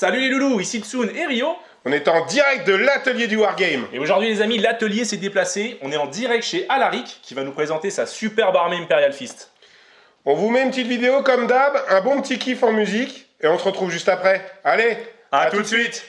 Salut les loulous, ici Tsun et Rio. On est en direct de l'atelier du Wargame. Et aujourd'hui les amis, l'atelier s'est déplacé. On est en direct chez Alaric qui va nous présenter sa superbe armée Imperial Fist. On vous met une petite vidéo comme d'hab, un bon petit kiff en musique, et on se retrouve juste après. Allez, A tout de suite.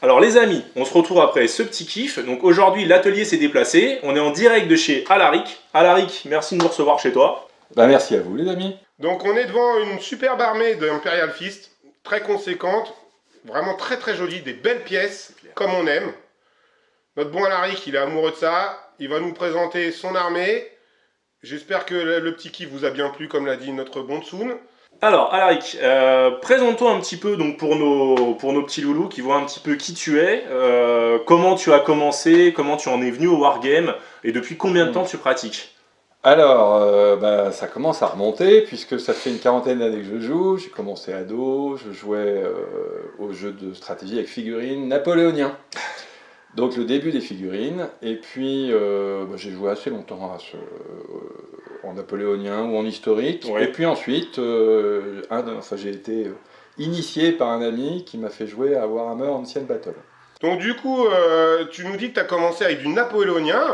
Alors les amis, on se retrouve après ce petit kiff. Donc aujourd'hui l'atelier s'est déplacé. On est en direct de chez Alaric. Alaric, merci de nous recevoir chez toi. Bah merci à vous les amis. Donc on est devant une superbe armée de Imperial Fist, très conséquente, vraiment très très jolie, des belles pièces, comme on aime. Notre bon Alaric, il est amoureux de ça. Il va nous présenter son armée. J'espère que le petit kiff vous a bien plu, comme l'a dit notre bon Tsun. Alors Alaric, présente-toi un petit peu donc, pour nos petits loulous qui voient un petit peu qui tu es, comment tu as commencé, comment tu en es venu au Wargame et depuis combien de temps tu pratiques. Alors, ça commence à remonter puisque ça fait une quarantaine d'années que je joue. J'ai commencé ado, je jouais aux jeux de stratégie avec figurines napoléoniens. Donc le début des figurines, et puis j'ai joué assez longtemps en napoléonien ou en historique, Ouais. et puis ensuite j'ai été initié par un ami qui m'a fait jouer à Warhammer Ancient Battle. Donc du coup, tu nous dis que tu as commencé avec du napoléonien,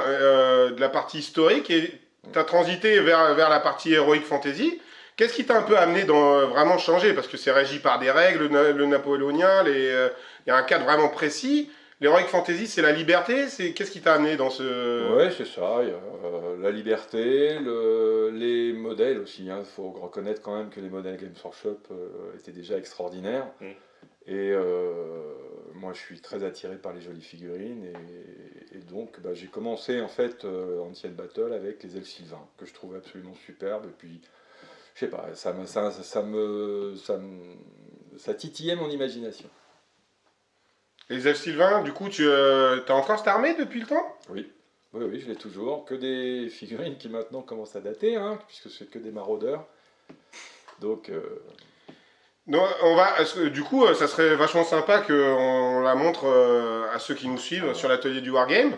de la partie historique, et tu as transité vers la partie Heroic Fantasy. Qu'est-ce qui t'a un peu amené dans vraiment changer? Parce que c'est régi par des règles, le napoléonien, il y a un cadre vraiment précis. L'Heroic Fantasy, c'est la liberté. Qu'est-ce qui t'a amené dans ce... Ouais, c'est ça. Il y a la liberté, les modèles aussi. Il faut reconnaître quand même que les modèles Games Workshop étaient déjà extraordinaires. Mm. Et moi, je suis très attiré par les jolies figurines. Et donc, j'ai commencé en fait Ancient Battle avec les elfes sylvains, que je trouvais absolument superbes. Et puis, je sais pas, ça titillait mon imagination. Les elfes sylvains, du coup, tu as encore cette armée depuis le temps? Oui. Oui, je l'ai toujours. Que des figurines qui maintenant commencent à dater, hein, puisque c'est que des maraudeurs. Donc, Non, du coup, ça serait vachement sympa qu'on la montre à ceux qui nous suivent sur l'atelier du Wargame.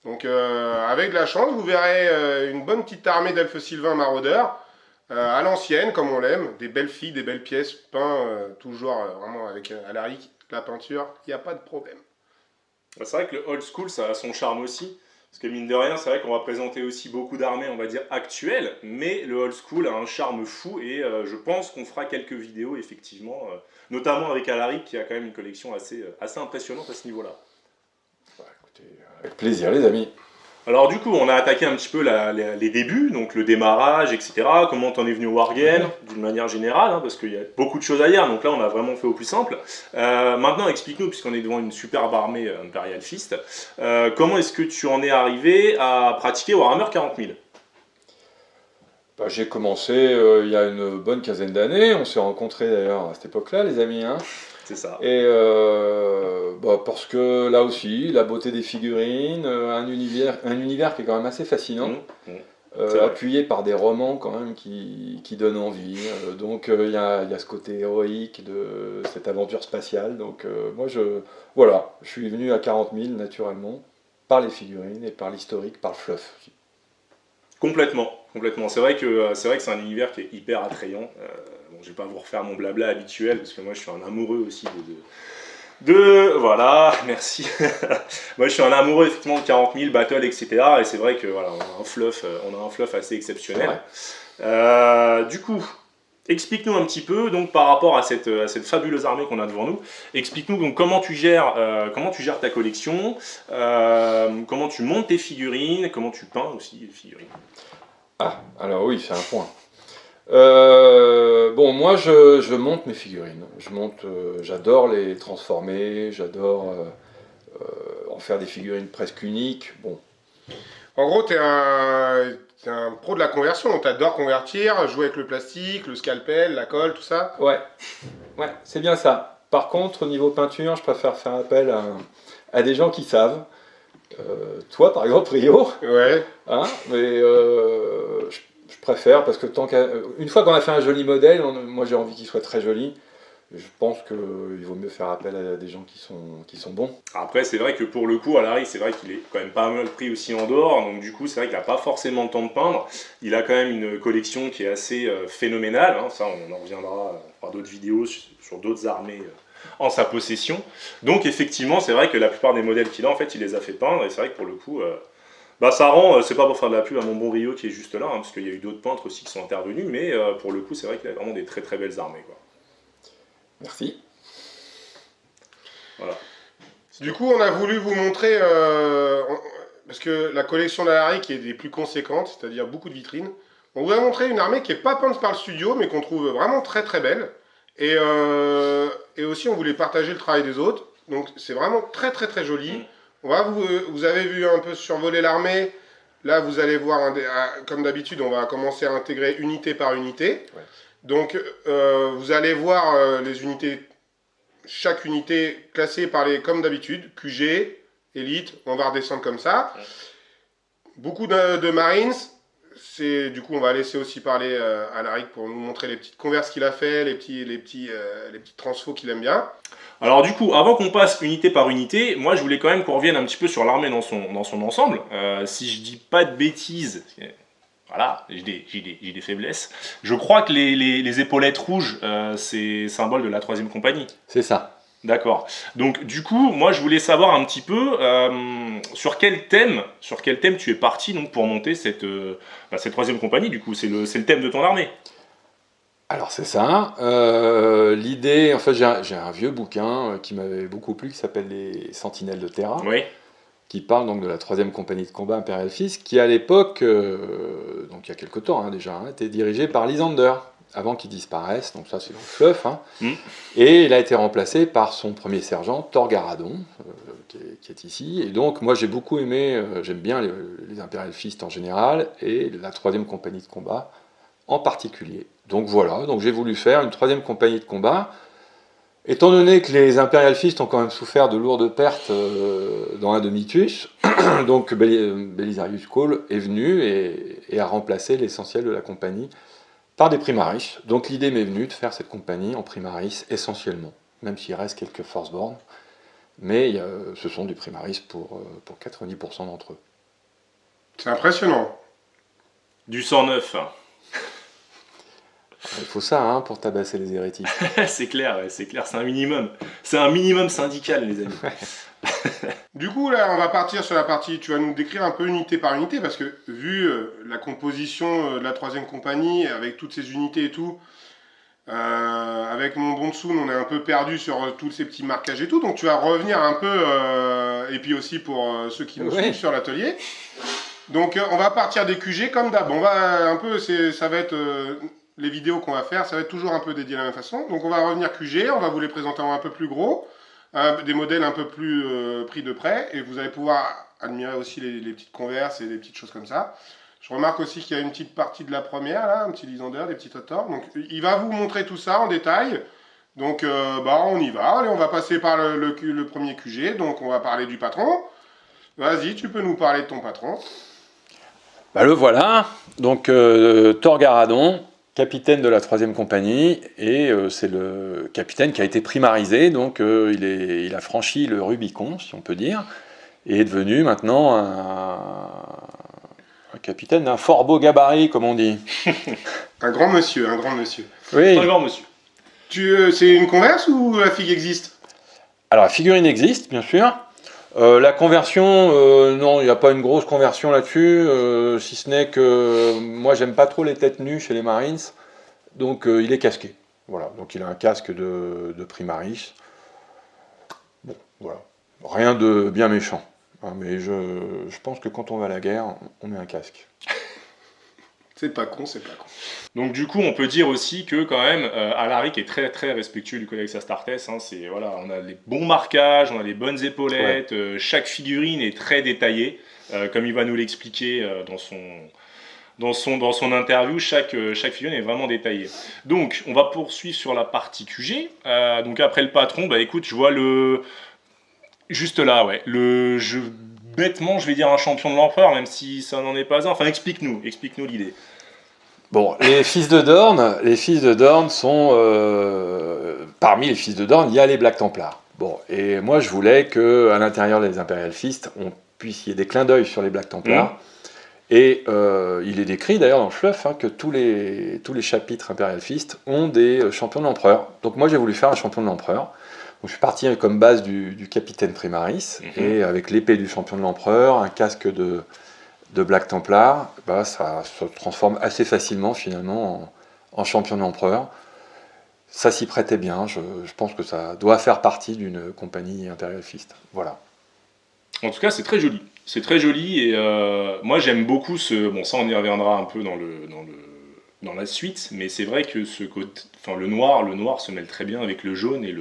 Donc, avec de la chance, vous verrez une bonne petite armée d'elfes sylvains maraudeurs, à l'ancienne, comme on l'aime. Des belles filles, des belles pièces, peintes, toujours vraiment avec Alaric, la peinture, il n'y a pas de problème. C'est vrai que le old school ça a son charme aussi. Parce que mine de rien, c'est vrai qu'on va présenter aussi beaucoup d'armées, on va dire, actuelles, mais le old school a un charme fou et je pense qu'on fera quelques vidéos, effectivement, notamment avec Alaric qui a quand même une collection assez impressionnante à ce niveau-là. Bah, écoutez, avec plaisir les amis. Alors du coup, on a attaqué un petit peu les débuts, donc le démarrage, etc. Comment t'en es venu au Wargame, d'une manière générale, hein, parce qu'il y a beaucoup de choses à dire, donc là on a vraiment fait au plus simple. Maintenant, explique-nous, puisqu'on est devant une superbe armée Imperial Fist, comment est-ce que tu en es arrivé à pratiquer Warhammer 40 000 ? Bah, j'ai commencé il y a une bonne quinzaine d'années, on s'est rencontrés d'ailleurs à cette époque-là les amis. Hein. C'est ça. Et bah, parce que là aussi, la beauté des figurines, un univers qui est quand même assez fascinant, appuyé par des romans quand même qui donnent envie. Donc il y a ce côté héroïque de cette aventure spatiale. Donc moi je suis venu à 40 000 naturellement, par les figurines et par l'historique, par le fluff. Complètement. C'est vrai que c'est un univers qui est hyper attrayant. Bon, je vais pas vous refaire mon blabla habituel parce que moi je suis un amoureux aussi voilà, merci. Moi je suis un amoureux effectivement de 40 000 battle, etc. Et c'est vrai que voilà, on a un fluff assez exceptionnel. Du coup, explique-nous un petit peu donc par rapport à cette fabuleuse armée qu'on a devant nous. Explique-nous donc comment tu gères ta collection, comment tu montes tes figurines, comment tu peins aussi les figurines. Ah, alors oui, c'est un point. Bon, moi je monte mes figurines. J'adore les transformer, j'adore en faire des figurines presque uniques. Bon. En gros, t'es un pro de la conversion. T'adores convertir, jouer avec le plastique, le scalpel, la colle, tout ça. Ouais, c'est bien ça. Par contre, au niveau peinture, je préfère faire appel à des gens qui savent. Toi, par exemple, Rio. Ouais. Hein, mais je préfère parce que une fois qu'on a fait un joli modèle, moi j'ai envie qu'il soit très joli. Je pense qu'il vaut mieux faire appel à des gens qui sont bons. Après, c'est vrai que pour le coup, Alaric, c'est vrai qu'il est quand même pas mal pris aussi en dehors. Donc du coup, c'est vrai qu'il n'a pas forcément le temps de peindre. Il a quand même une collection qui est assez phénoménale. Hein. Ça, on en reviendra par d'autres vidéos sur d'autres armées en sa possession. Donc effectivement, c'est vrai que la plupart des modèles qu'il a, en fait, il les a fait peindre. Et c'est vrai que pour le coup, ça rend, c'est pas pour faire de la pub à mon bon Rio qui est juste là, hein, parce qu'il y a eu d'autres peintres aussi qui sont intervenus. Mais pour le coup, c'est vrai qu'il a vraiment des très très belles armées, quoi. Merci. Voilà. Du coup, on a voulu vous montrer, parce que la collection d'Alaric est des plus conséquentes, c'est-à-dire beaucoup de vitrines. On vous a montré une armée qui n'est pas peinte par le studio, mais qu'on trouve vraiment très très belle. Et aussi, on voulait partager le travail des autres. Donc, c'est vraiment très très très joli. Vous avez vu un peu survoler l'armée. Là, vous allez voir, comme d'habitude, on va commencer à intégrer unité par unité. Ouais. Donc, vous allez voir les unités, chaque unité classée par comme d'habitude, QG, Elite, on va redescendre comme ça. Beaucoup de Marines, du coup on va laisser aussi parler Alaric pour nous montrer les petites converses qu'il a fait, les petites transfos qu'il aime bien. Alors du coup, avant qu'on passe unité par unité, moi je voulais quand même qu'on revienne un petit peu sur l'armée dans son ensemble. Si je dis pas de bêtises... Voilà, j'ai des faiblesses. Je crois que les épaulettes rouges, c'est symbole de la 3e compagnie. C'est ça. D'accord. Donc du coup, moi je voulais savoir un petit peu sur quel thème tu es parti donc, pour monter cette 3e compagnie. Du coup, c'est le thème de ton armée. Alors c'est ça. L'idée, en fait, j'ai un vieux bouquin qui m'avait beaucoup plu qui s'appelle Les Sentinelles de Terra. Oui. Qui parle donc de la 3e compagnie de combat Imperial Fist, qui à l'époque, donc il y a quelques temps déjà, était dirigée par Lysander, avant qu'il disparaisse, donc ça c'est dans le fluff, hein. Et il a été remplacé par son premier sergent, Thor Garadon, qui est ici, et donc moi j'ai beaucoup aimé, j'aime bien les Imperial Fist en général, et la 3e compagnie de combat en particulier. Donc voilà, donc j'ai voulu faire une 3e compagnie de combat. Étant donné que les Imperial Fist ont quand même souffert de lourdes pertes dans Indomitus, donc Belisarius Cawl est venu et a remplacé l'essentiel de la compagnie par des Primaris. Donc l'idée m'est venue de faire cette compagnie en Primaris essentiellement, même s'il reste quelques Forceborn, mais ce sont des Primaris pour 90% d'entre eux. C'est impressionnant. Du 109. Il faut ça hein, pour tabasser les hérétiques. C'est clair, c'est un minimum. C'est un minimum syndical, les amis. Du coup, là, on va partir sur la partie. Tu vas nous décrire un peu unité par unité, parce que vu la composition de la troisième compagnie, avec toutes ces unités et tout, avec mon Bonsoun, on est un peu perdu sur tous ces petits marquages et tout. Donc, tu vas revenir un peu, et puis aussi pour ceux qui nous suivent sur l'atelier. Donc, on va partir des QG comme d'hab. On va un peu, ça va être les vidéos qu'on va faire, ça va être toujours un peu dédié de la même façon. Donc, on va revenir QG, on va vous les présenter en un peu plus gros. Des modèles un peu plus pris de près, et vous allez pouvoir admirer aussi les petites converses et des petites choses comme ça. Je remarque aussi qu'il y a une petite partie de la première, là, un petit Lysander, des petits Totors. Donc il va vous montrer tout ça en détail. Donc on y va. Allez, on va passer par le premier QG. Donc on va parler du patron. Vas-y, tu peux nous parler de ton patron. Le voilà, donc Thor Garadon, capitaine de la troisième compagnie, et c'est le capitaine qui a été primarisé, donc il a franchi le Rubicon, si on peut dire, et est devenu maintenant un capitaine d'un fort beau gabarit, comme on dit. Un grand monsieur, un grand monsieur. Oui. Un grand monsieur. C'est une converse ou la figue existe? Alors la figurine existe, bien sûr. La conversion, non, il n'y a pas une grosse conversion là-dessus, si ce n'est que moi j'aime pas trop les têtes nues chez les Marines, donc il est casqué. Voilà, donc il a un casque de Primaris. Bon, voilà, rien de bien méchant. Hein, mais je pense que quand on va à la guerre, on met un casque. C'est pas con, c'est pas con. Donc du coup, on peut dire aussi que quand même, Alaric est très très respectueux du Codex Astartes. Hein, voilà, on a les bons marquages, on a les bonnes épaulettes. Chaque figurine est très détaillée, comme il va nous l'expliquer dans son interview. Chaque figurine est vraiment détaillée. Donc, on va poursuivre sur la partie QG. Donc après le patron, écoute, je vois juste là, ouais, bêtement, je vais dire un champion de l'empereur, même si ça n'en est pas un. Enfin, explique-nous l'idée. Bon, les fils de Dorn sont... parmi les fils de Dorn, il y a les Black Templars. Bon, et moi je voulais qu'à l'intérieur des Imperial Fist, il y ait des clins d'œil sur les Black Templars. Et il est décrit d'ailleurs dans le fluff que tous les chapitres Imperial Fist ont des champions de l'empereur. Donc moi j'ai voulu faire un champion de l'empereur. Donc je suis parti comme base du capitaine Primaris, et avec l'épée du champion de l'empereur, un casque de Black Templar, ça se transforme assez facilement finalement en champion de l'empereur. Ça s'y prêtait bien, je pense que ça doit faire partie d'une compagnie Imperial Fist. Voilà. En tout cas, c'est très joli. C'est très joli, et moi j'aime beaucoup bon, ça on y reviendra un peu dans la suite, mais c'est vrai que le noir se mêle très bien avec le jaune, et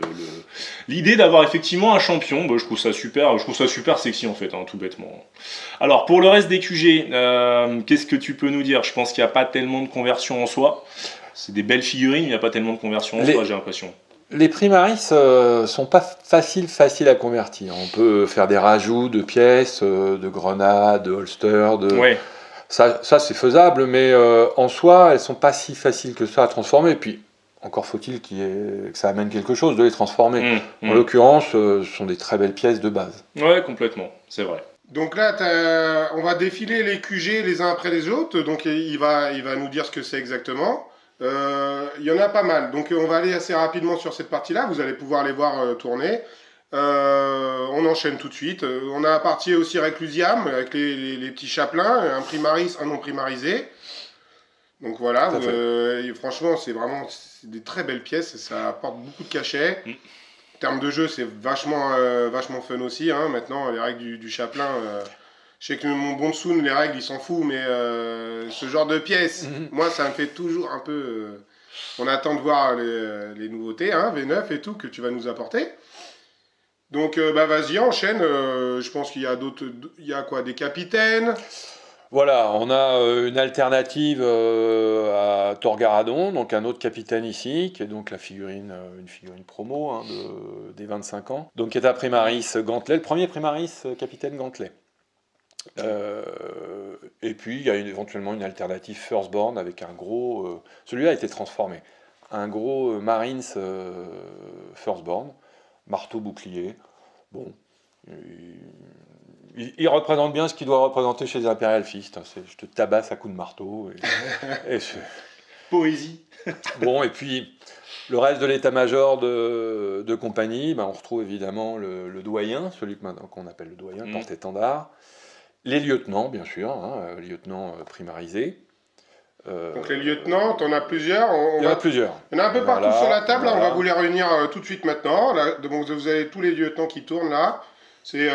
l'idée d'avoir effectivement un champion, je trouve ça super sexy en fait, tout bêtement. Alors pour le reste des QG, qu'est-ce que tu peux nous dire? Je pense qu'il n'y a pas tellement de conversion en soi. C'est des belles figurines, il n'y a pas tellement de conversion en soi, j'ai l'impression. Les Primaris sont pas faciles à convertir. On peut faire des rajouts de pièces, de grenades, de holsters, Ouais. Ça c'est faisable, mais en soi, elles sont pas si faciles que ça à transformer. Puis, encore faut-il que ça amène quelque chose de les transformer. En l'occurrence, ce sont des très belles pièces de base. Ouais, complètement, c'est vrai. Donc là, on va défiler les QG les uns après les autres. Donc il va nous dire ce que c'est exactement. Il y en a pas mal. Donc on va aller assez rapidement sur cette partie-là. Vous allez pouvoir les voir tourner. On enchaîne tout de suite. On a la partie aussi Reclusiam avec les petits chapelains, un primaris, un non primarisé. Donc voilà, franchement c'est des très belles pièces, ça apporte beaucoup de cachet. En termes de jeu c'est vachement fun aussi. Maintenant les règles du chapelain, je sais que mon Bonsoun les règles il s'en fout, mais ce genre de pièces, moi ça me fait toujours un peu... on attend de voir les nouveautés, V9 et tout que tu vas nous apporter. Donc vas-y, enchaîne. Je pense qu'il y a d'autres. Il y a quoi? Des capitaines? Voilà, on a une alternative à Thor Garadon, donc un autre capitaine ici, qui est donc une figurine promo des 25 ans. Donc qui est un Primaris Gantelet, le premier Primaris capitaine Gantelet. Et puis il y a éventuellement une alternative Firstborn avec un gros... celui-là a été transformé. Un gros Marines Firstborn. Marteau bouclier, bon, il représente bien ce qu'il doit représenter chez les Imperial Fist. Je te tabasse à coups de marteau. Poésie. Bon, et puis Le reste de l'état-major de compagnie, on retrouve évidemment le doyen, celui qu'on appelle le doyen, le porte-étendard. Les lieutenants, bien sûr, lieutenants primarisés. Donc les lieutenants, t'en as plusieurs. Il y en a plusieurs. Il y en a un peu partout sur la table. Voilà. On va vous les réunir tout de suite maintenant. Là, donc vous avez tous les lieutenants qui tournent là. C'est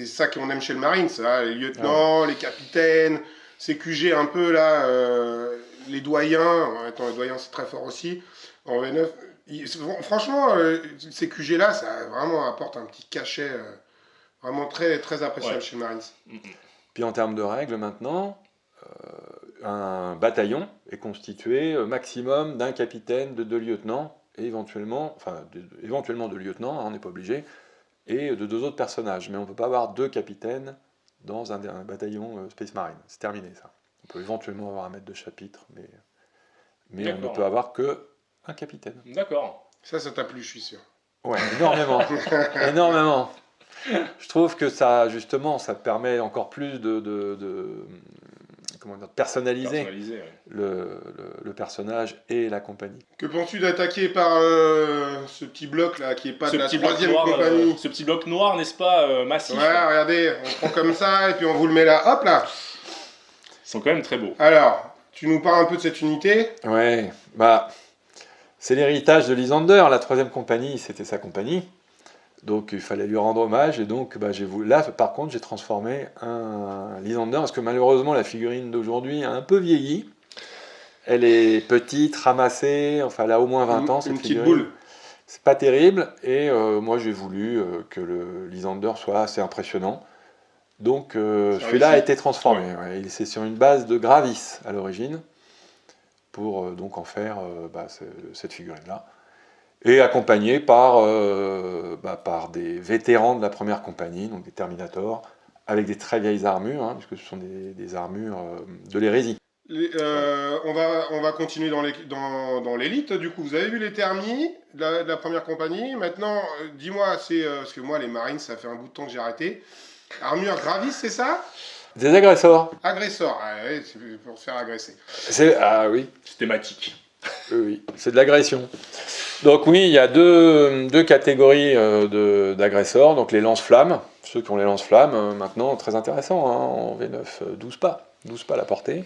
ça qu'on aime chez le Marine, ça. Les lieutenants, les capitaines, ces QG un peu là, les doyens. Attends, les doyens c'est très fort aussi. En V9, franchement, ces QG là, ça vraiment apporte un petit cachet vraiment très, très appréciable chez le Marines. Puis en termes de règles maintenant, un bataillon est constitué maximum d'un capitaine, de 2 lieutenants, et éventuellement de lieutenants, on n'est pas obligé, et de 2 autres personnages. Mais on ne peut pas avoir 2 capitaines dans un bataillon Space Marine. C'est terminé ça. On peut éventuellement avoir un maître de chapitre, mais on ne peut avoir que un capitaine. D'accord. Ça t'a plu, je suis sûr. Ouais, énormément. Énormément. Je trouve que ça, justement, ça permet encore plus de personnaliser le personnage et la compagnie. Que penses-tu d'attaquer par ce petit bloc là qui est pas de la 3e compagnie? Ce petit bloc noir, n'est-ce pas, massif? Ouais, regardez, on prend comme ça et puis on vous le met là, hop là. Ils sont quand même très beaux. Alors, tu nous parles un peu de cette unité? Ouais, c'est l'héritage de Lysander. La 3e compagnie, c'était sa compagnie. Donc il fallait lui rendre hommage, et donc là par contre j'ai transformé un Lysander, parce que malheureusement la figurine d'aujourd'hui a un peu vieilli. Elle est petite, ramassée, elle a au moins 20 ans cette une petite figurine. boule. C'est pas terrible, et moi j'ai voulu que le Lysander soit assez impressionnant. Donc celui-là a été transformé. Ouais. C'est sur une base de Gravis à l'origine, pour donc en faire cette figurine-là. Et accompagné par des vétérans de la 1re compagnie, donc des Terminators, avec des très vieilles armures, puisque ce sont des armures de l'hérésie. On va continuer dans l'élite. Du coup, vous avez vu les Termis de la 1re compagnie. Maintenant, dis-moi, parce que moi, les Marines, ça fait un bout de temps que j'ai arrêté. Armure Gravis, c'est ça? Des agresseurs. Agresseurs, ouais, c'est pour se faire agresser. Ah oui. C'est thématique. Oui, c'est de l'agression. Donc oui, il y a deux catégories d'agresseurs. Donc les lance-flammes, ceux qui ont les lance-flammes, maintenant très intéressant, en V9, 12 pas à la portée.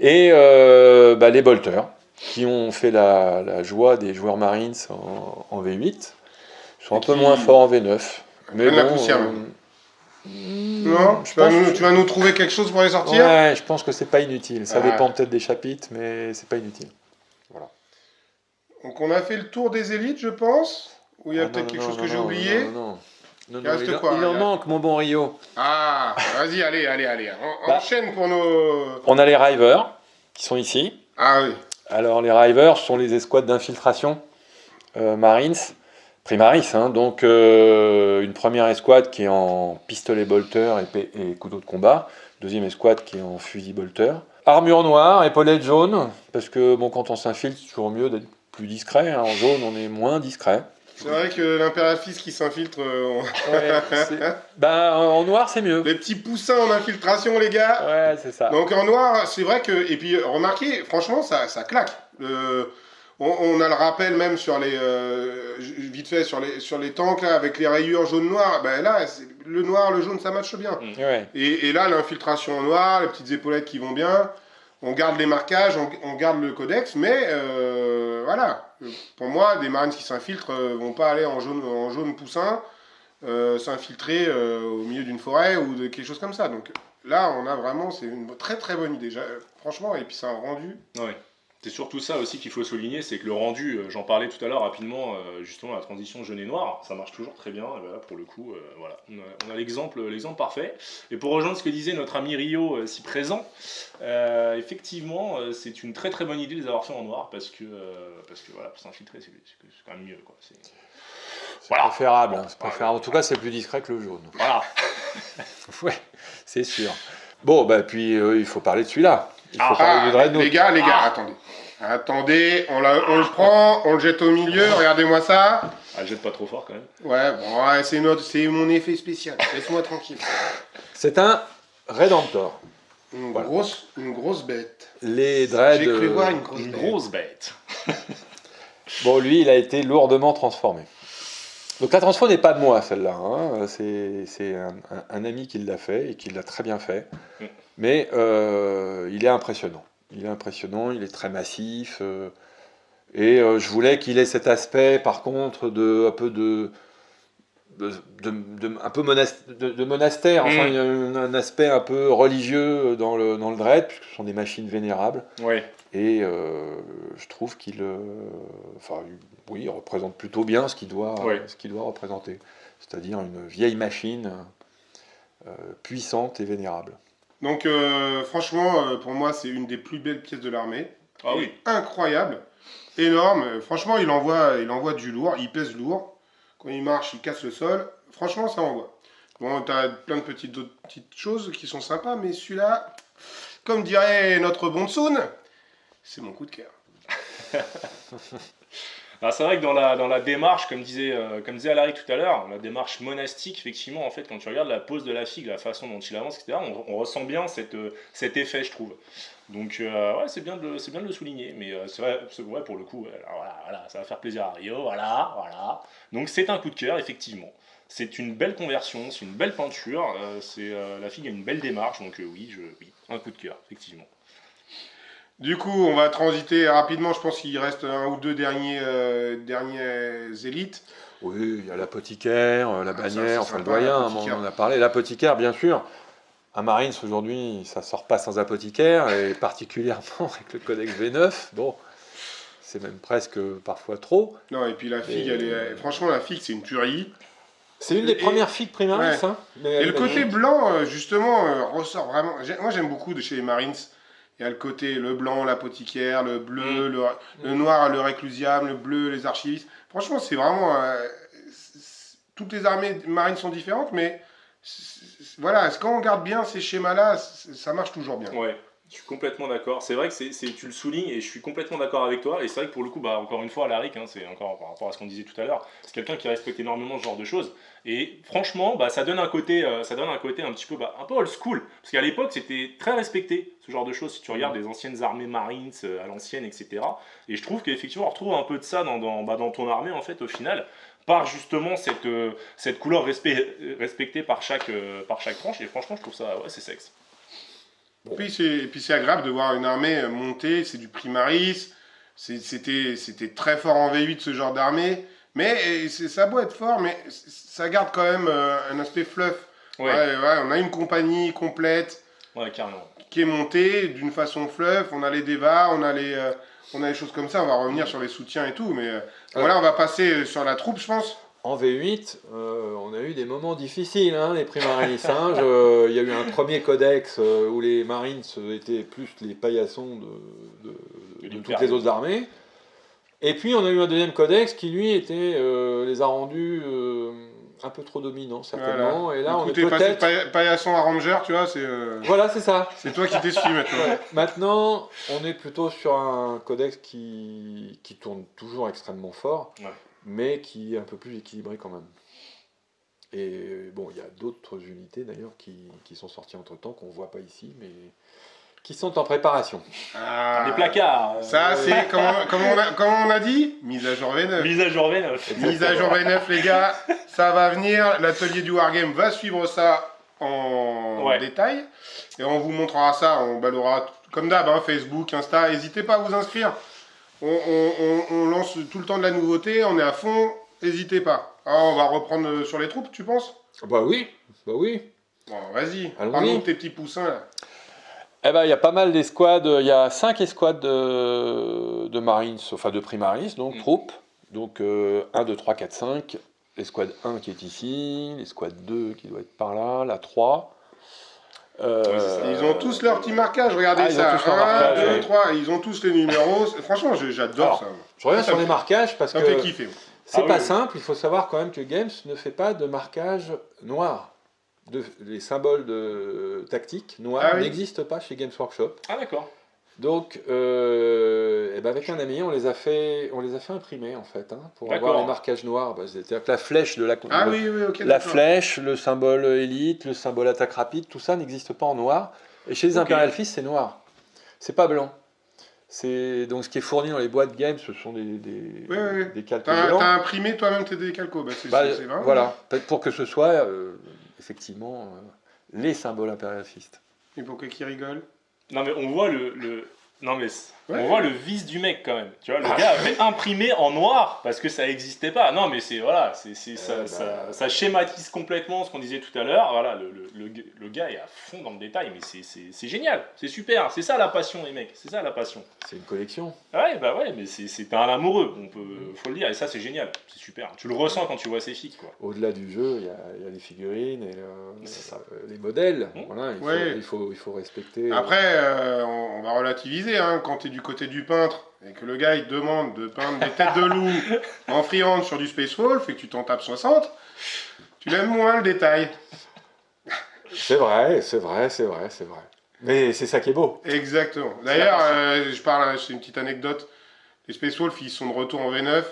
Et les bolters, qui ont fait la joie des joueurs Marines en V8, sont un peu moins forts en V9. Mais la poussière. Non, tu vas nous trouver quelque chose pour les sortir? Ouais, je pense que c'est pas inutile. Ça dépend peut-être des chapitres, mais c'est pas inutile. Voilà. Donc on a fait le tour des élites, je pense. Ou il y a peut-être quelque chose que j'ai oublié? Non, il reste quoi? Il en manque, mon bon Rio. Ah, vas-y, allez. Enchaîne pour nos... On a les Rivers, qui sont ici. Ah oui. Alors les Rivers sont les escouades d'infiltration Marines. Primaris, donc une première escouade qui est en pistolet bolter et couteau de combat, deuxième escouade qui est en fusil bolter. Armure noire, épaulettes jaunes, parce que quand on s'infiltre, c'est toujours mieux d'être plus discret, en jaune on est moins discret. C'est vrai que l'impératrice qui s'infiltre... en noir c'est mieux. Les petits poussins en infiltration les gars. Ouais, c'est ça. Donc en noir, c'est vrai que... Et puis remarquez, franchement ça claque. On a le rappel même sur les vite fait sur les tanks là, avec les rayures jaune-noir. Là, le noir, le jaune, ça matche bien. Ouais. Et là, l'infiltration en noir, les petites épaulettes qui vont bien. On garde les marquages, on garde le codex, mais voilà. Pour moi, des Marines qui s'infiltrent vont pas aller en jaune poussin, s'infiltrer au milieu d'une forêt ou de quelque chose comme ça. Donc là, on a vraiment, c'est une très très bonne idée. Franchement, et puis ça a rendu. Ouais. C'est surtout ça aussi qu'il faut souligner, c'est que le rendu, j'en parlais tout à l'heure rapidement, justement la transition jaune et noir, ça marche toujours très bien, et là pour le coup, voilà, on a l'exemple parfait. Et pour rejoindre ce que disait notre ami Rio si présent, effectivement, c'est une très très bonne idée de les avoir fait en noir, parce que voilà, pour s'infiltrer, c'est quand même mieux, quoi. C'est préférable, c'est préférable. En tout cas, c'est plus discret que le jaune. Voilà. Ouais, c'est sûr. Bon, puis il faut parler de celui-là. Il faut parler du Dreadnought. Les gars, attendez, on le prend, on le jette au milieu, regardez-moi ça. Ah, jette pas trop fort quand même. Ouais, c'est mon effet spécial, laisse-moi tranquille. C'est un Redemptor. Une grosse bête. Les dreads. J'ai cru voir une grosse bête. Bon, lui, il a été lourdement transformé. Donc la transfo n'est pas de moi, celle-là. Hein. C'est un ami qui l'a fait et qui l'a très bien fait. Mais il est impressionnant. Il est impressionnant, il est très massif. Et je voulais qu'il ait cet aspect, par contre, un peu de monastère. Enfin, il y a un aspect un peu religieux dans le Dread, puisque ce sont des machines vénérables. Ouais. Et je trouve qu'il il représente plutôt bien ce qu'il doit représenter. C'est-à-dire une vieille machine puissante et vénérable. Donc franchement, pour moi, c'est une des plus belles pièces de l'armée. Ah oui. Incroyable, énorme. Franchement, il envoie du lourd, il pèse lourd. Quand il marche, il casse le sol. Franchement, ça envoie. Bon, t'as plein de d'autres petites choses qui sont sympas, mais celui-là, comme dirait notre bon Tsun, c'est mon coup de cœur. Alors, c'est vrai que dans la démarche, comme disait Alaric tout à l'heure, la démarche monastique, effectivement, en fait, quand tu regardes la pose de la figue, la façon dont il avance, etc., on ressent bien cet effet, je trouve. Donc, ouais, c'est bien de le souligner. Mais c'est vrai, pour le coup, voilà, ça va faire plaisir à Rio, voilà. Donc, c'est un coup de cœur, effectivement. C'est une belle conversion, c'est une belle peinture, la figue a une belle démarche, donc oui, un coup de cœur, effectivement. Du coup, on va transiter rapidement. Je pense qu'il reste un ou deux derniers élites. Oui, il y a l'apothicaire, la bannière, ça, c'est le sympa, doyen, l'apothicaire. on en a parlé. L'apothicaire, bien sûr. Un Marines, aujourd'hui, ça sort pas sans apothicaire, et particulièrement avec le codex V9. Bon, c'est même presque parfois trop. Non, et puis la figue, franchement, la figue, c'est une tuerie. C'est une des premières figues Primaris. Ouais. Hein, Et le côté blanc, justement, ressort vraiment. Moi, j'aime beaucoup de chez les Marines. Il y a le blanc, l'apothicaire, le bleu, le noir, le réclusiam, le bleu, les archivistes. Franchement, c'est vraiment. Toutes les armées marines sont différentes, mais voilà, quand on regarde bien ces schémas-là, ça marche toujours bien. Ouais, je suis complètement d'accord. C'est vrai que tu le soulignes et je suis complètement d'accord avec toi. Et c'est vrai que pour le coup, encore une fois, Alaric, c'est encore par rapport à ce qu'on disait tout à l'heure, c'est quelqu'un qui respecte énormément ce genre de choses. Et franchement, ça donne un côté un petit peu, un peu old school. Parce qu'à l'époque, c'était très respecté, ce genre de choses. Si tu regardes les anciennes armées marines à l'ancienne, etc. Et je trouve qu'effectivement, on retrouve un peu de ça dans ton armée, en fait, au final, par justement cette couleur respectée par chaque tranche. Et franchement, je trouve ça, ouais, c'est sexe. Bon. Et puis c'est agréable de voir une armée montée, c'est du Primaris. C'était très fort en V8 ce genre d'armée. Mais ça a beau être fort, mais ça garde quand même un aspect fluff. Ouais. On a une compagnie complète carrément. Qui est montée d'une façon fluff. On a les devas, on a les choses comme ça. On va revenir sur les soutiens et tout. Mais voilà, on va passer sur la troupe, je pense. En V8, on a eu des moments difficiles, les Primaris. Il y a eu un premier codex où les Marines étaient plus les paillassons de toutes les autres armées. Et puis on a eu un deuxième codex qui lui les a rendus un peu trop dominants certainement. Voilà. Et là on est peut-être paillasson à ranger, tu vois. Voilà, c'est ça. C'est toi qui t'es su maintenant. Ouais. Maintenant, on est plutôt sur un codex qui tourne toujours extrêmement fort, mais qui est un peu plus équilibré quand même. Et bon, il y a d'autres unités d'ailleurs qui sont sorties entre temps qu'on voit pas ici, mais qui sont en préparation. Les placards. Ça, c'est comment on a dit, mise à jour V9. Mise à jour V9. Mise à jour V9, les gars. Ça va venir. L'atelier du Wargame va suivre ça en détail. Et on vous montrera ça. On balayera comme d'hab, Facebook, Insta. N'hésitez pas à vous inscrire. On lance tout le temps de la nouveauté. On est à fond. N'hésitez pas. Alors, on va reprendre sur les troupes, tu penses? Bah oui. Bon, vas-y. Parle-nous de tes petits poussins là. Eh ben, il y a pas mal d'escouades, il y a 5 escouades de Marines, enfin de Primaris, donc troupes. Donc 1, 2, 3, 4, 5. L'escouade 1 qui est ici, l'escouade 2 qui doit être par là, la 3. Ils ont tous leur petit marquage, regardez ça. 1, 2, 3, ils ont tous les numéros. Franchement, j'adore ça. Je reviens sur les marquages parce que ça me fait kiffer. C'est pas simple, il faut savoir quand même que Games ne fait pas de marquage noir. Les symboles tactiques noirs n'existent pas chez Games Workshop. Ah d'accord. Donc, avec un ami, on les a fait imprimer en fait, pour avoir les marquages noirs. C'est-à-dire que la flèche de la flèche, le symbole élite, le symbole attaque rapide, tout ça n'existe pas en noir. Et chez les Imperial Fist, c'est noir. C'est pas blanc. Donc ce qui est fourni dans les boîtes game, ce sont des calques T'as géants. imprimé toi-même tes décalcos. C'est vrai. Voilà, peut-être pour que ce soit effectivement les symboles impérialistes. Et pourquoi qui rigole? Non mais on voit on voit le vice du mec quand même. Tu vois, le gars avait imprimé en noir parce que ça n'existait pas. Non mais ça schématise complètement ce qu'on disait tout à l'heure. Voilà, le gars est à fond dans le détail, mais c'est génial, c'est super. C'est ça la passion les mecs, c'est ça la passion. C'est une collection. Ouais, mais c'est un amoureux, faut le dire, et ça c'est génial, c'est super. Tu le ressens quand tu vois ces figues, quoi. Au-delà du jeu, il y a les figurines et les modèles. Voilà, il faut respecter. Après, on va relativiser, hein, quand tu es du côté du peintre et que le gars il te demande de peindre des têtes de loup en freehand sur du Space Wolf et que tu t'en tapes 60, tu l'aimes moins le détail. C'est vrai. Mais c'est ça qui est beau. Exactement. D'ailleurs, c'est une petite anecdote. Les Space Wolf, ils sont de retour en V9.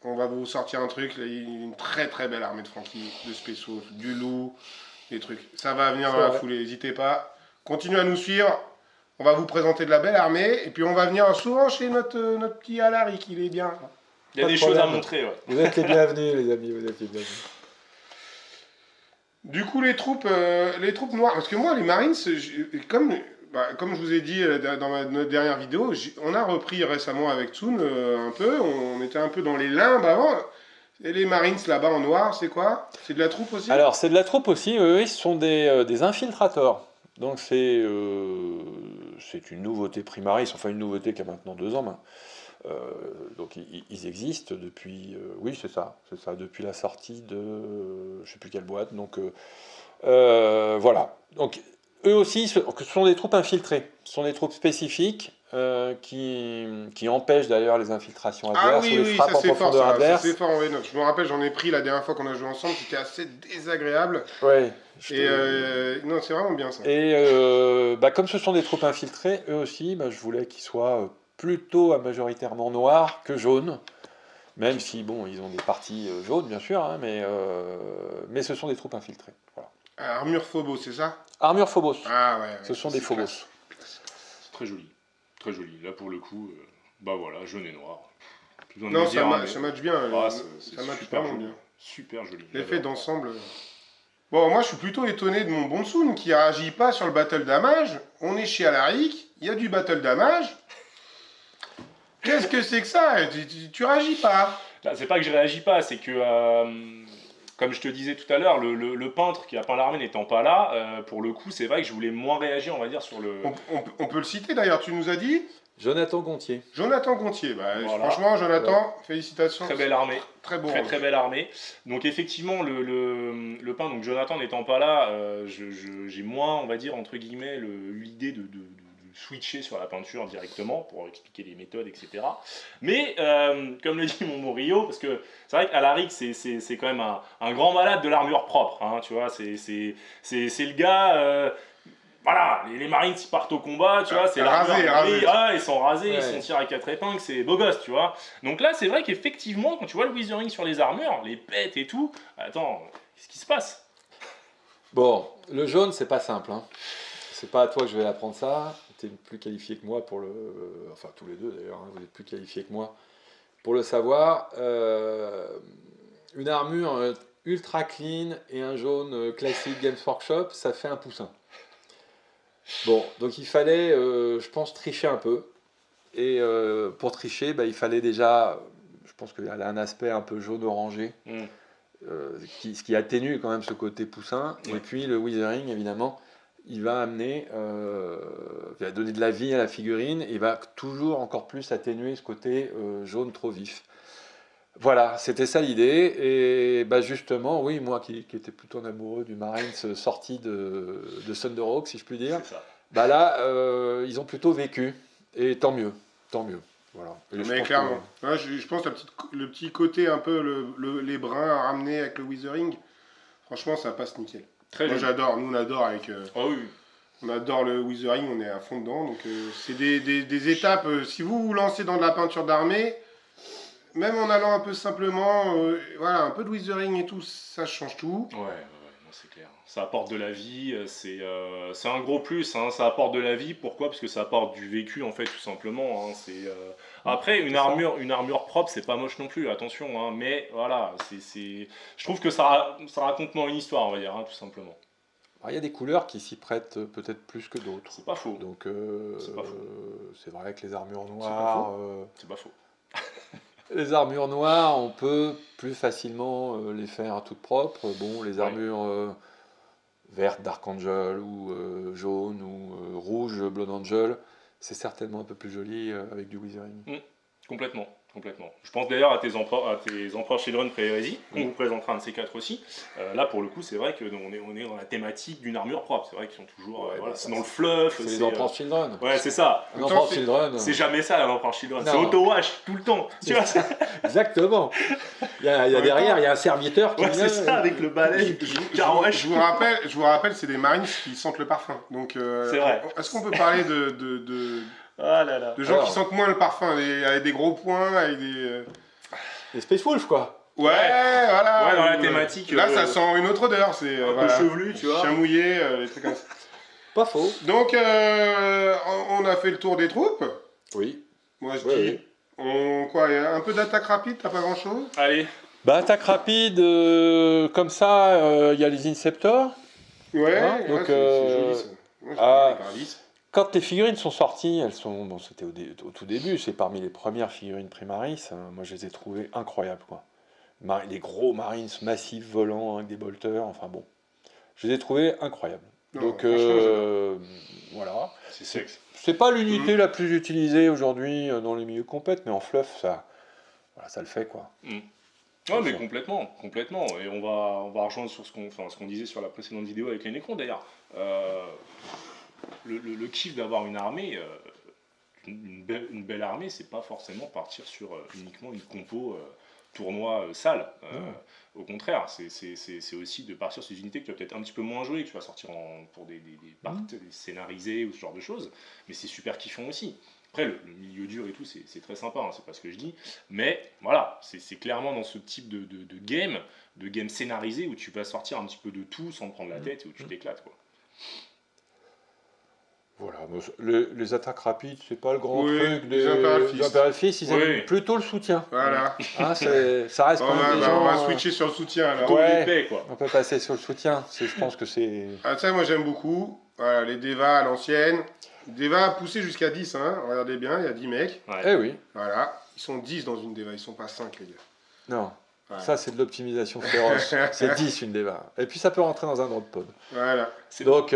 On va vous sortir un truc. Là, il y a une très très belle armée de Frankie, de Space Wolf, du loup, des trucs. Ça va venir dans la foulée, n'hésitez pas. Continuez à nous suivre. On va vous présenter de la belle armée. Et puis on va venir souvent chez notre petit Alaric, il est bien. Il y a des choses à montrer, ouais. Vous êtes les bienvenus, les amis, vous êtes les bienvenus. Du coup, les troupes noires, parce que moi, les Marines, comme je vous ai dit dans notre dernière vidéo, on a repris récemment avec Tsun un peu, on était un peu dans les limbes avant. Et les Marines là-bas en noir, c'est quoi? C'est de la troupe aussi? Alors, c'est de la troupe aussi, oui, ce sont des infiltrateurs. Donc, c'est une nouveauté Primaris, enfin une nouveauté qui a maintenant 2 ans. Donc ils existent depuis, oui c'est ça, depuis la sortie de, je sais plus quelle boîte. Donc voilà. Donc eux aussi, ce sont des troupes infiltrées, ce sont des troupes spécifiques qui empêchent d'ailleurs les infiltrations adverses ou les frappes en profondeur adverse. C'est fort en V9. Je me rappelle, j'en ai pris la dernière fois qu'on a joué ensemble, c'était assez désagréable. Ouais. Non, c'est vraiment bien ça. Et comme ce sont des troupes infiltrées, eux aussi, je voulais qu'ils soient plutôt à majoritairement noir que jaune, même si bon ils ont des parties jaunes bien sûr, hein, mais ce sont des troupes infiltrées. Voilà. Armure Phobos, c'est ça? Armure Phobos. Ah ouais. Ce sont des Phobos. C'est très joli, très joli. Là pour le coup, voilà, jaune et noir. Non, ça match bien. Ça match super joli. Bien. Super joli. L'effet d'ensemble. Bon, moi je suis plutôt étonné de mon Bonsoun qui réagit pas sur le battle damage. On est chez Alaric, il y a du battle damage. Qu'est-ce que c'est que ça? Tu réagis pas? C'est pas que je réagis pas, c'est que, comme je te disais tout à l'heure, le peintre qui a peint l'armée n'étant pas là, pour le coup, c'est vrai que je voulais moins réagir, on va dire, sur le... On peut le citer d'ailleurs, tu nous as dit? Jonathan Gontier. Jonathan Gontier, voilà. Franchement, Jonathan, félicitations. Très belle armée. Très beau. Très belle armée. Donc effectivement, le peintre, donc Jonathan n'étant pas là, j'ai moins, on va dire, entre guillemets, eu l'idée de switcher sur la peinture directement pour expliquer les méthodes, etc. Mais comme le dit mon Morio, parce que c'est vrai qu'Alaric c'est quand même un grand malade de l'armure propre, hein, tu vois, c'est le gars, voilà, les Marines ils partent au combat, tu vois, c'est rasé. Ils sont rasés, ils sont tirés à 4 épingles, c'est beau gosse, tu vois. Donc là c'est vrai qu'effectivement quand tu vois le withering sur les armures, les pètes et tout, attends, qu'est-ce qui se passe? Bon, le jaune c'est pas simple, hein. C'est pas à toi que je vais apprendre ça. Tu es plus qualifié que moi pour le... Enfin, tous les deux d'ailleurs, hein, vous êtes plus qualifiés que moi pour le savoir. Une armure ultra clean et un jaune classique Games Workshop, ça fait un poussin. Bon, donc il fallait, je pense, tricher un peu. Et pour tricher, il fallait déjà... Je pense qu'il y a un aspect un peu jaune-orangé, ce qui atténue quand même ce côté poussin. Ouais. Et puis le withering, évidemment... il va amener, il va donner de la vie à la figurine et il va toujours encore plus atténuer ce côté jaune trop vif. Voilà, c'était ça l'idée. Et justement, oui, moi qui étais plutôt un amoureux du Marines sorti de Thunderhawk, si je puis dire, là, ils ont plutôt vécu. Et tant mieux. Voilà. Mais clairement, je pense le petit côté un peu, les brins à ramener avec le withering, franchement, ça passe nickel. Moi j'adore, nous on adore avec... On adore le withering, on est à fond dedans. Donc c'est des étapes, si vous vous lancez dans de la peinture d'armée, même en allant un peu simplement, voilà, un peu de withering et tout, ça change tout. Ouais, c'est clair. Ça apporte de la vie, c'est un gros plus, hein. Ça apporte de la vie, pourquoi? Parce que ça apporte du vécu, en fait, tout simplement, hein. Après, une armure propre, c'est pas moche non plus, attention, hein. Mais voilà, je trouve que ça raconte moins une histoire, on va dire, hein, tout simplement. Alors, il y a des couleurs qui s'y prêtent peut-être plus que d'autres. C'est pas faux. Donc, C'est pas faux. c'est vrai que les armures pas noires... C'est pas faux. Les armures noires, on peut plus facilement les faire toutes propres. Bon, les armures vertes d'Archangel ou jaunes ou rouges Blood Angel, c'est certainement un peu plus joli avec du Withering. Complètement. Je pense d'ailleurs à tes empereurs Children pré-hérésie, qu'on vous présentera un de ces quatre aussi. Là, pour le coup, c'est vrai qu'on est dans la thématique d'une armure propre. C'est vrai qu'ils sont toujours c'est dans le fluff. C'est les empereurs Children. Ouais, c'est ça. Un empereur Children. C'est jamais ça, l'empereur Children. C'est auto-wash tout le temps. Tu vois. Exactement. Il y a derrière, il y a un serviteur qui vient. C'est ça, avec le balai. Je vous rappelle, c'est des Marines qui sentent le parfum. Donc, c'est vrai. Est-ce qu'on peut parler de ah là là. de gens qui sentent moins le parfum, avec des gros points, avec des... Les Space Wolves, quoi. Ouais, voilà. Ouais, dans la thématique. Là, ça sent une autre odeur. C'est un peu chevelu, tu vois. Chien mouillé, des trucs comme ça. Pas faux. Donc, on a fait le tour des troupes. Oui. Moi, je dis... Quoi, y a un peu d'attaque rapide, t'as pas grand-chose? Allez. Bah, attaque rapide, comme ça, il y a les Inceptors. Ouais, donc, c'est joli, ça. Moi, quand les figurines sont sorties, c'était au tout début, c'est parmi les premières figurines Primaris, hein, moi je les ai trouvées incroyables, quoi. Des gros Marines massifs volants avec des bolters, enfin bon, je les ai trouvés incroyables. Non, donc voilà. C'est sexe. C'est pas l'unité la plus utilisée aujourd'hui dans les milieux compètes, mais en fluff, ça le fait, quoi. Ouais, mais complètement. Et on va rejoindre sur ce qu'on disait sur la précédente vidéo avec les Necrons d'ailleurs. Le kiff d'avoir une armée, une belle armée, c'est pas forcément partir sur uniquement une compo tournoi sale. Au contraire, c'est aussi de partir sur des unités que tu vas peut-être un petit peu moins jouer, que tu vas sortir pour des parties scénarisées ou ce genre de choses. Mais c'est super kiffant aussi. Après, le milieu dur et tout, c'est très sympa, hein, c'est pas ce que je dis. Mais voilà, c'est clairement dans ce type de game scénarisé où tu vas sortir un petit peu de tout sans te prendre la tête et où tu t'éclates, quoi. Voilà, les attaques rapides, c'est pas le grand truc des Imperial Fist, ils aiment plutôt le soutien. Voilà. Hein, ça reste quand même des gens... On va switcher sur le soutien alors. Quoi. On peut passer sur le soutien, je pense que c'est... Ah, ça, moi j'aime beaucoup. Voilà, les Deva à l'ancienne. Deva poussé jusqu'à 10, hein. Regardez bien, il y a 10 mecs. Ouais. Eh oui. Voilà, ils sont 10 dans une Deva, ils sont pas 5 les gars. Non. Voilà. Ça, c'est de l'optimisation féroce. C'est 10 une Deva. Et puis, ça peut rentrer dans un drop pod. Voilà. Donc,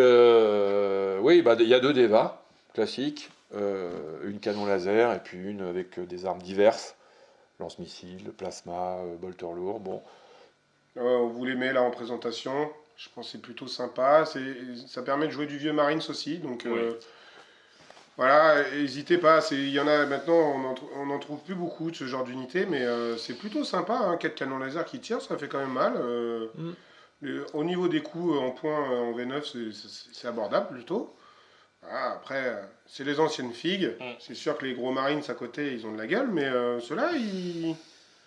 oui, il y a 2 Deva classiques. Une canon laser et puis une avec des armes diverses. Lance-missiles, plasma, bolter lourd. Bon. On vous les met là en présentation. Je pense que c'est plutôt sympa. Ça permet de jouer du vieux Marines aussi. Donc, voilà, n'hésitez pas. Il y en a maintenant, on n'en trouve plus beaucoup de ce genre d'unité, mais c'est plutôt sympa. Hein, 4 canons laser qui tirent, ça fait quand même mal. Au niveau des coups en points en V9, c'est abordable plutôt. Voilà, après, c'est les anciennes figues. C'est sûr que les gros Marines à côté, ils ont de la gueule, mais ceux-là,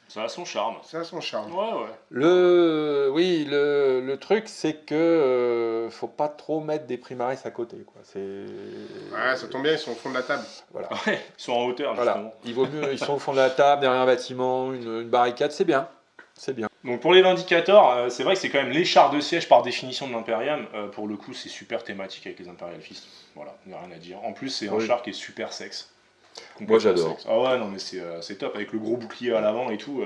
ça a son charme. Ça a son charme. Ouais. Le truc, c'est que faut pas trop mettre des Primaris à côté, quoi. Ouais, ça tombe bien, ils sont au fond de la table. Voilà. Ouais, ils sont en hauteur, justement. Voilà. Il vaut mieux, ils sont au fond de la table, derrière un bâtiment, une barricade, c'est bien. C'est bien. Donc pour les Vindicators, c'est vrai que c'est quand même les chars de siège par définition de l'Imperium. Pour le coup, c'est super thématique avec les Imperial Fist. Voilà, il n'y a rien à dire. En plus, c'est un char qui est super sexe. Moi j'adore. Ah ouais, non mais c'est top avec le gros bouclier à l'avant et tout.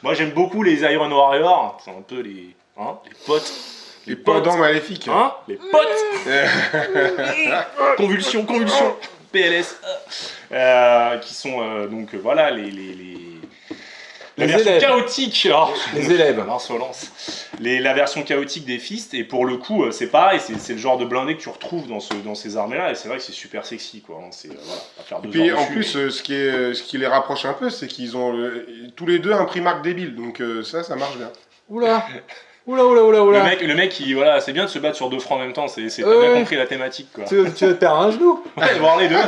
Moi j'aime beaucoup les Iron Warriors. C'est un peu les potes. Les pendants maléfiques. Hein, les potes. Convulsion. PLS. Qui sont donc voilà la version chaotique, les élèves, l'insolence. La version chaotique des Fists, et pour le coup, c'est pareil, c'est le genre de blindé que tu retrouves dans ces armées-là, et c'est vrai que c'est super sexy, quoi. C'est à faire 2 et puis heures en dessus, plus, ce qui les rapproche un peu, c'est qu'ils ont tous les deux un Primarch débile, donc ça marche bien. Oula. Le mec, c'est bien de se battre sur 2 fronts en même temps, t'as bien compris la thématique, quoi. Tu veux te perdre un genou. Ouais, voir les deux.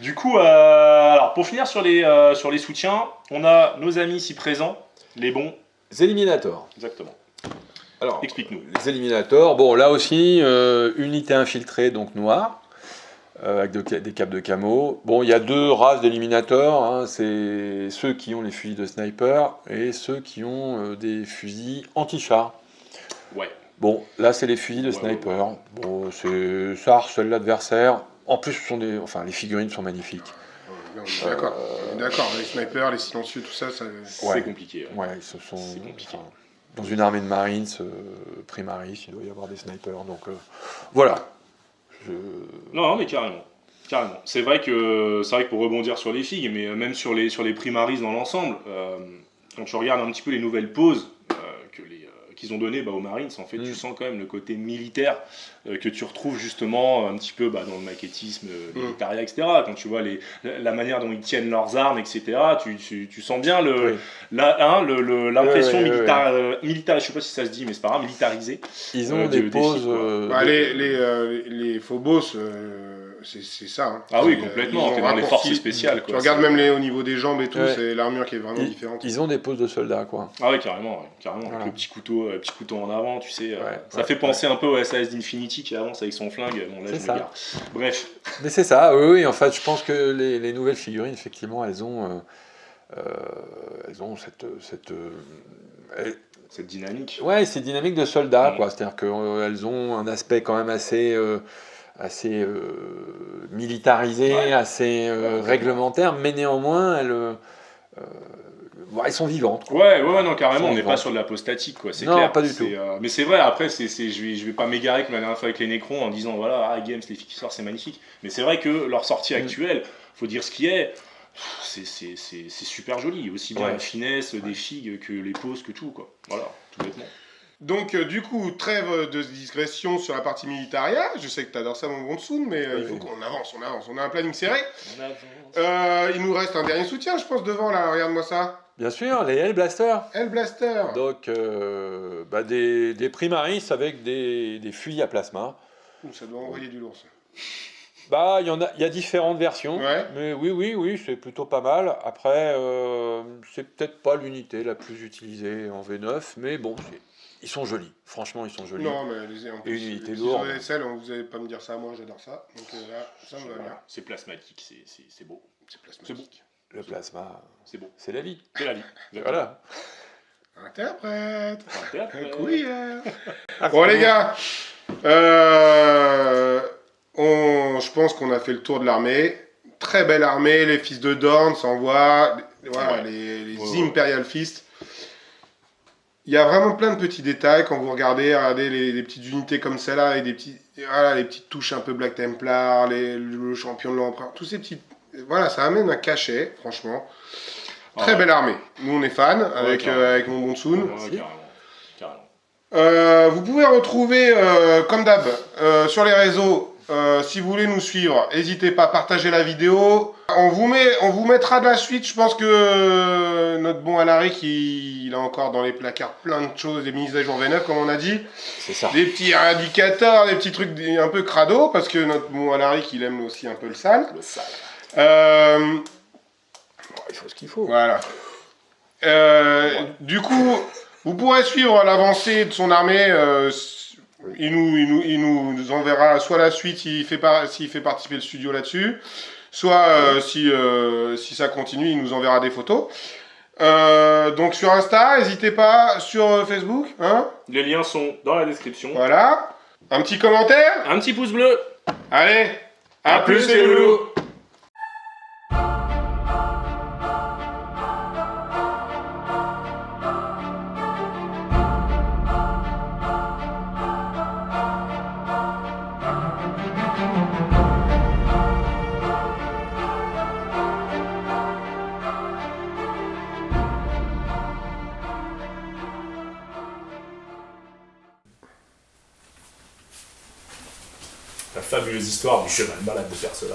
Du coup, alors pour finir sur les soutiens, on a nos amis ici présents, les bons Eliminators. Exactement. Alors, Explique-nous. les Eliminators, bon là aussi, unité infiltrée, donc noire, avec des capes de camo. Bon, il y a 2 races d'Eliminators, hein, c'est ceux qui ont les fusils de sniper et ceux qui ont des fusils anti-char. Ouais. Bon, là c'est les fusils de sniper. Bon, ça harcèle l'adversaire. En plus, les figurines sont magnifiques. On est d'accord. On est d'accord. Les snipers, les silencieux, tout ça, c'est compliqué. Ouais, c'est compliqué. Enfin, dans une armée de Marines, Primaris, il doit y avoir des snipers. Donc voilà. Non, mais carrément. C'est vrai que pour rebondir sur les figues, mais même sur les Primaris dans l'ensemble, quand tu regardes un petit peu les nouvelles poses qu'ils ont données aux Marines, en fait, tu sens quand même le côté militaire que tu retrouves justement un petit peu dans le maquettisme militaria, etc. Quand tu vois la manière dont ils tiennent leurs armes, etc., tu sens bien l'impression militaire, je sais pas si ça se dit, mais c'est pas grave, militarisée. Ils ont des poses... les Phobos, c'est ça. Hein. Ah oui, complètement, t'es dans les forces spéciales. Tu regardes même au niveau des jambes et tout, c'est l'armure qui est vraiment différente. Ils ont des poses de soldats, quoi. Ah oui, carrément. Voilà. Avec le petit couteau en avant, tu sais. Ça fait penser un peu au SAS d'Infinity qui avance avec son flingue. Bon, là, je m'égare. Bref. Mais c'est ça, oui, en fait, je pense que les nouvelles figurines, effectivement, elles ont cette dynamique. Ouais, c'est dynamique de soldats, quoi. C'est-à-dire qu'elles ont un aspect quand même assez militarisé, assez réglementaire, mais néanmoins, elles sont vivantes, quoi. Ouais, non, carrément, on n'est pas sur de l'apostatique, quoi, c'est non, clair. Pas du tout. Mais c'est vrai, après, je vais pas m'égarer comme la dernière fois avec les Necrons en disant, voilà, Games, les filles qui sortent, c'est magnifique. Mais c'est vrai que leur sortie actuelle, faut dire ce qui est, c'est super joli. Aussi bien la finesse des figues que les poses, que tout, quoi. Voilà, tout bêtement. Donc, du coup, trêve de digression sur la partie militaria. Je sais que tu adores ça, mon bon Tsoun, mais il faut qu'on avance. On a un planning serré. Il nous reste un dernier soutien, je pense, devant, là. Regarde-moi ça. Bien sûr, les Hellblaster. Donc, des Primaris avec des fusils à plasma. Ça doit envoyer du lourd, ça. Il y a différentes versions, mais oui, c'est plutôt pas mal. Après, c'est peut-être pas l'unité la plus utilisée en V9, mais bon, ils sont jolis. Franchement, ils sont jolis. Non, mais en plus, une unité lourde. vous n'allez pas me dire ça, moi j'adore ça. Donc là, ça me va bien. C'est plasmatique, c'est beau. C'est plasmatique. Le plasma, c'est beau. C'est la vie. C'est la vie. Voilà. Interprète. Couillère. Bon, les gars, je pense qu'on a fait le tour de l'armée. Très belle armée, les fils de Dorn s'envoient. Voilà, les Imperial Fists. Il y a vraiment plein de petits détails quand vous regardez les petites unités comme celle-là, avec les petites touches un peu Black Templar, le champion de l'empereur, tous ces petits... Voilà, ça amène un cachet, franchement. Très belle armée. Nous, on est fans avec mon bon Tsoun. Carrément. Vous pouvez retrouver, comme d'hab, sur les réseaux, si vous voulez nous suivre, n'hésitez pas à partager la vidéo. On vous mettra de la suite. Je pense que notre bon Alaric, il a encore dans les placards plein de choses, des mises à jour V9 comme on a dit. C'est ça. Des petits indicateurs, des petits trucs un peu crado, parce que notre bon Alaric, il aime aussi un peu le sale. Il faut ce qu'il faut. Voilà. Du coup, vous pourrez suivre l'avancée de son armée. Il nous enverra soit la suite s'il fait participer le studio là-dessus, soit si ça continue, il nous enverra des photos. Donc sur Insta, n'hésitez pas, sur Facebook. Hein, les liens sont dans la description. Voilà. Un petit commentaire. Un petit pouce bleu. Allez, à plus les loulous. La fabuleuse histoire du cheval malade de Persona.